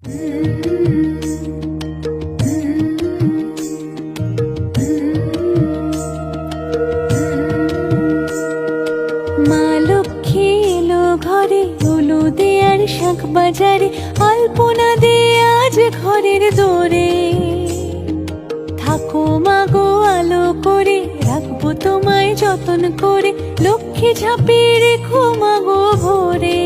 মা লক্ষ্মী এলো ঘরে, উলু দেয়ার শাঁখ বাজারে, আলপনা দিয়ে আজ ঘরের দোরে। থাকো মাগো আলো করে, রাখবো তোমায় যতন করে, লক্ষ্মী ঝাঁপিয়ে রেখো মাগো ভোরে।